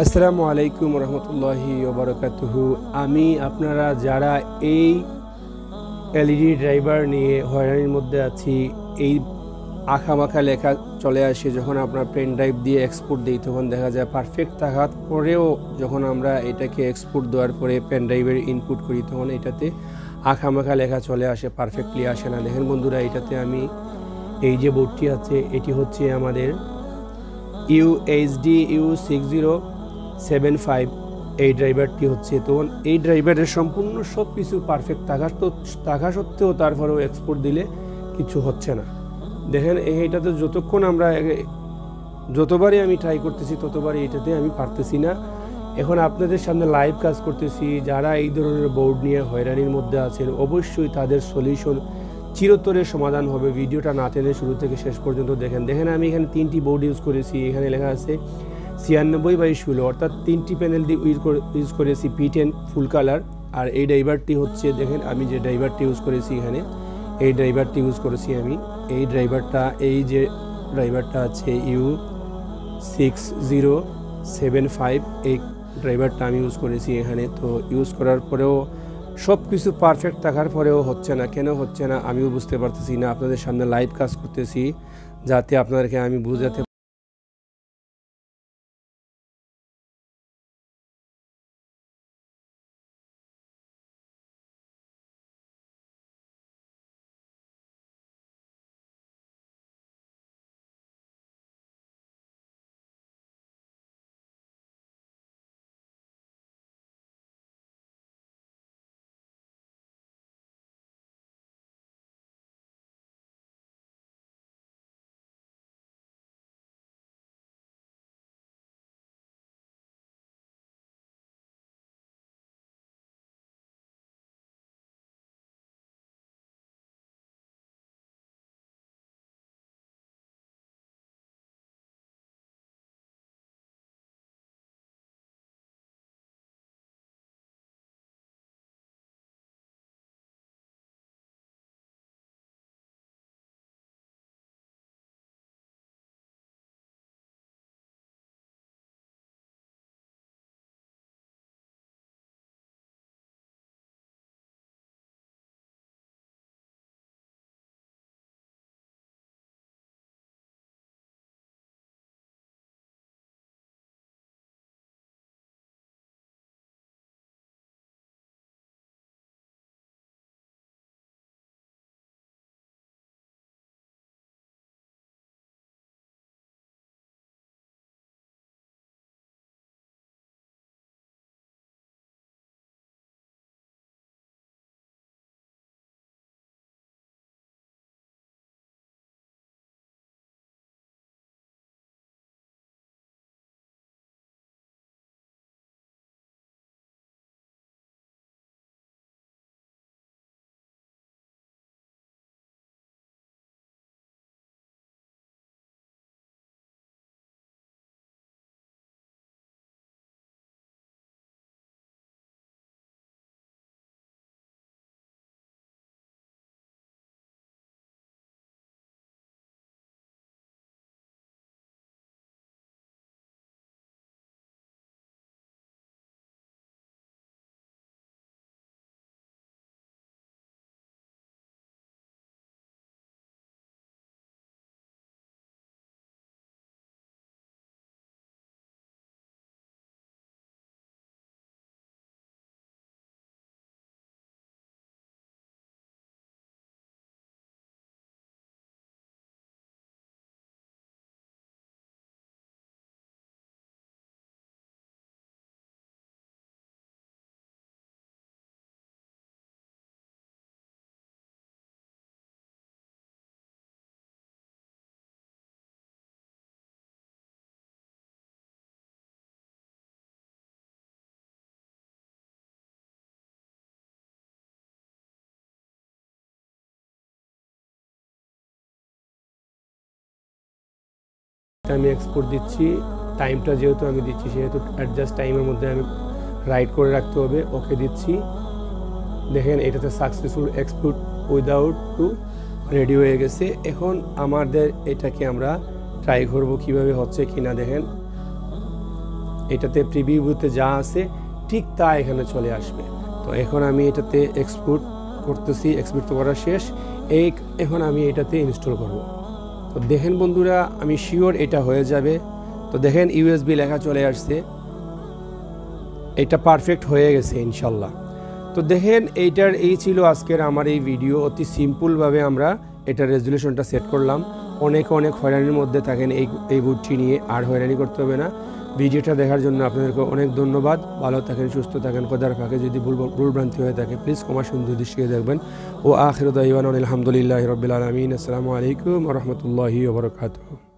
আসসালামু আলাইকুম রহমতুল্লাহি ওবরাকাতুহু। আমি আপনারা যারা এই এলইডি ড্রাইভার নিয়ে হয়রানির মধ্যে আছি, এই আঁকামাখা লেখা চলে আসে যখন আপনার পেন ড্রাইভ দিয়ে এক্সপোর্ট দিই, তখন দেখা যায় পারফেক্ট থাকার পরেও যখন আমরা এটাকে এক্সপোর্ট দেওয়ার পরে পেন ড্রাইভের ইনপুট করি তখন এটাতে আঁকামাখা লেখা চলে আসে, পারফেক্টলি আসে না। দেখেন বন্ধুরা, এটাতে আমি এই যে বোর্ডটি আছে এটি হচ্ছে আমাদের UHD-U6075 এই ড্রাইভারটি হচ্ছে। তো এই ড্রাইভারের সম্পূর্ণ সব কিছু পারফেক্ট থাকা সত্ত্বেও তারপরেও এক্সপোর্ট দিলে কিছু হচ্ছে না। দেখেন এইটাতে যতবারই আমি ট্রাই করতেছি ততবারই এটাতে আমি পারতেছি না। এখন আপনাদের সামনে লাইভ কাজ করতেছি। যারা এই ধরনের বোর্ড নিয়ে হয়রানির মধ্যে আছেন অবশ্যই তাদের সলিউশন চিরতরে সমাধান হবে। ভিডিওটা না টেনে শুরু থেকে শেষ পর্যন্ত দেখেন আমি এখানে 3টি বোর্ড ইউজ করেছি। এখানে লেখা আছে 96/16, অর্থাৎ 3টি প্যানেল দিয়ে ইউজ করেছি P10 ফুল কালার। আর এই ড্রাইভারটি হচ্ছে, দেখেন আমি যে ড্রাইভারটি ইউজ করেছি এখানে এই ড্রাইভারটি ইউজ করেছি আমি। এই যে ড্রাইভারটা আছে U6075 এই ড্রাইভারটা আমি ইউজ করেছি এখানে। তো ইউজ করার পরেও সব কিছু পারফেক্ট থাকার পরেও হচ্ছে না। কেন হচ্ছে না আমিও বুঝতে পারতেছি না। আপনাদের সামনে লাইভ কাজ করতেছি যাতে আপনাদেরকে আমি বুঝাতে। আমি এক্সপোর্ট দিচ্ছি, টাইমটা যেহেতু আমি দিচ্ছি সেহেতু অ্যাডজাস্ট টাইমের মধ্যে আমি রাইট করে রাখতে হবে। ওকে দিচ্ছি। দেখেন এটাতে successful export without to ready হয়ে গেছে। এখন আমাদের এটাকে আমরা ট্রাই করব কিভাবে হচ্ছে কিনা। দেখেন এটাতে প্রিভিউতে যা আছে ঠিক তা এখানে চলে আসবে। তো এখন আমি এটাতে এক্সপোর্ট করতেছি, এক্সপোর্ট করা শেষ। এখন আমি এটাতে ইনস্টল করব। তো দেখেন বন্ধুরা, আমি শিওর এটা হয়ে যাবে। তো দেখেন ইউএসবি লেখা চলে আসছে, এটা পারফেক্ট হয়ে গেছে ইনশাল্লাহ। তো দেখেন এই ছিল আজকের আমার এই ভিডিও। অতি সিম্পলভাবে আমরা এটার রেজুলেশনটা সেট করলাম। অনেক হয়রানির মধ্যে থাকেন এই বোর্ডটি নিয়ে, আর হয়রানি করতে হবে না। ভিডিওটা দেখার জন্য আপনাদেরকে অনেক ধন্যবাদ। ভালো থাকেন, সুস্থ থাকেন। খোদার ফাঁকে যদি ভুলভ্রান্তি হয়ে থাকে প্লিজ ক্ষমা সুন্দর দৃষ্টিতে দেখবেন। ও আখিরু দাওয়ানা আলহামদুলিল্লাহি রাব্বিল আলামিন। আসসালামু আলাইকুম ওয়া রাহমাতুল্লাহি ওয়া বারাকাতুহু।